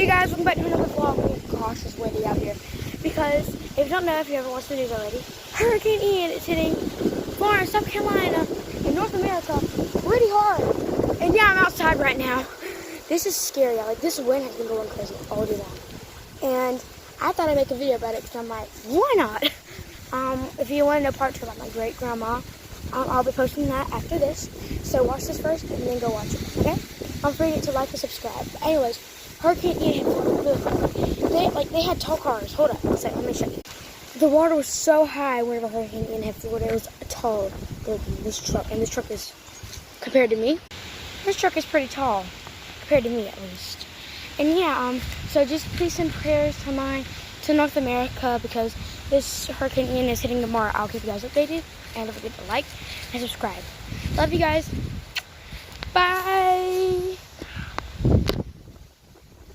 Hey guys, welcome back to another vlog. Oh gosh, it's windy out here. Because, if you don't know, if you haven't watched the news already, Hurricane Ian is hitting Florida, South Carolina, and North America pretty hard. And yeah, I'm outside right now. This is scary. Like, this wind has been going crazy all day long. And I thought I'd make a video about it because I'm like, why not? If you want to know part 2 about my great grandma, I'll be posting that after this. So watch this first and then go watch it, okay? Don't forget to like and subscribe. But anyways, Hurricane Ian hit Florida really hard. They had tall cars. Hold up, let me show you. The water was so high whenever Hurricane Ian hit Florida. It was tall than this truck, and this truck is, compared to me, this truck is pretty tall, compared to me at least. And yeah, so just please send prayers to North America because this Hurricane Ian is hitting tomorrow. I'll keep you guys updated, and don't forget to like and subscribe. Love you guys. Bye.